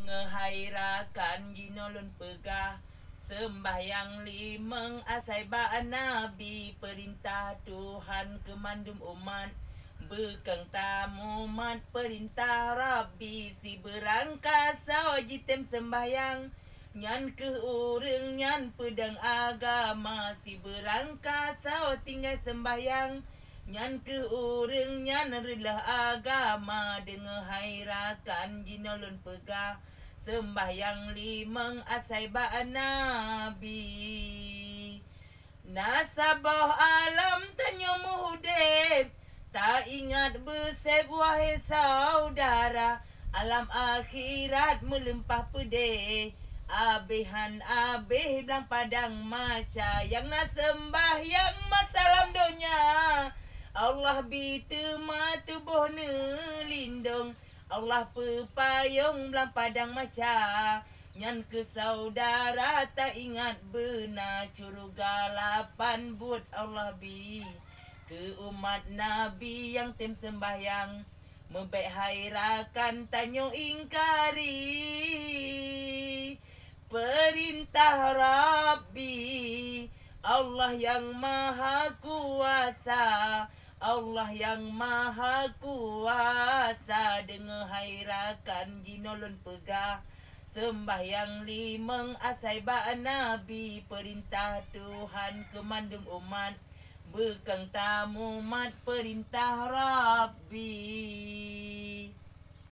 Dengehairakan ginolon pegah sembahyang limeng asai ba'an nabi. Perintah Tuhan kemandum umat bekang tamu mat perintah Rabbi. Si berangkasa jitem sembahyang nyan ke urang nyan pedang agama. Si berangkasa tinggal sembahyang nyan ke urang nyan relah agama. Dengehairakan ginolon pegah sembahyang limeng asai ba'an nabi. Nasabah alam tanyo muhudib tak ingat besep wahai saudara. Alam akhirat melempah pedih abehan abeh belang padang maca. Yang nak sembahyang masalam donya Allah bitema tubuh ne lindung. Allah pepayung belang padang maca. Nyan ke saudara tak ingat benar curuga lapan buat Allah bi. Ke umat Nabi yang tem sembahyang membaik hairakan tanyo ingkari perintah Rabbi. Allah yang maha kuasa, Allah yang maha kuasa. Dengehairakan ginolon pegah sembahyang limeng asai ba'an nabi. Perintah Tuhan kemandung umat bekang tamu mat perintah Rabbi.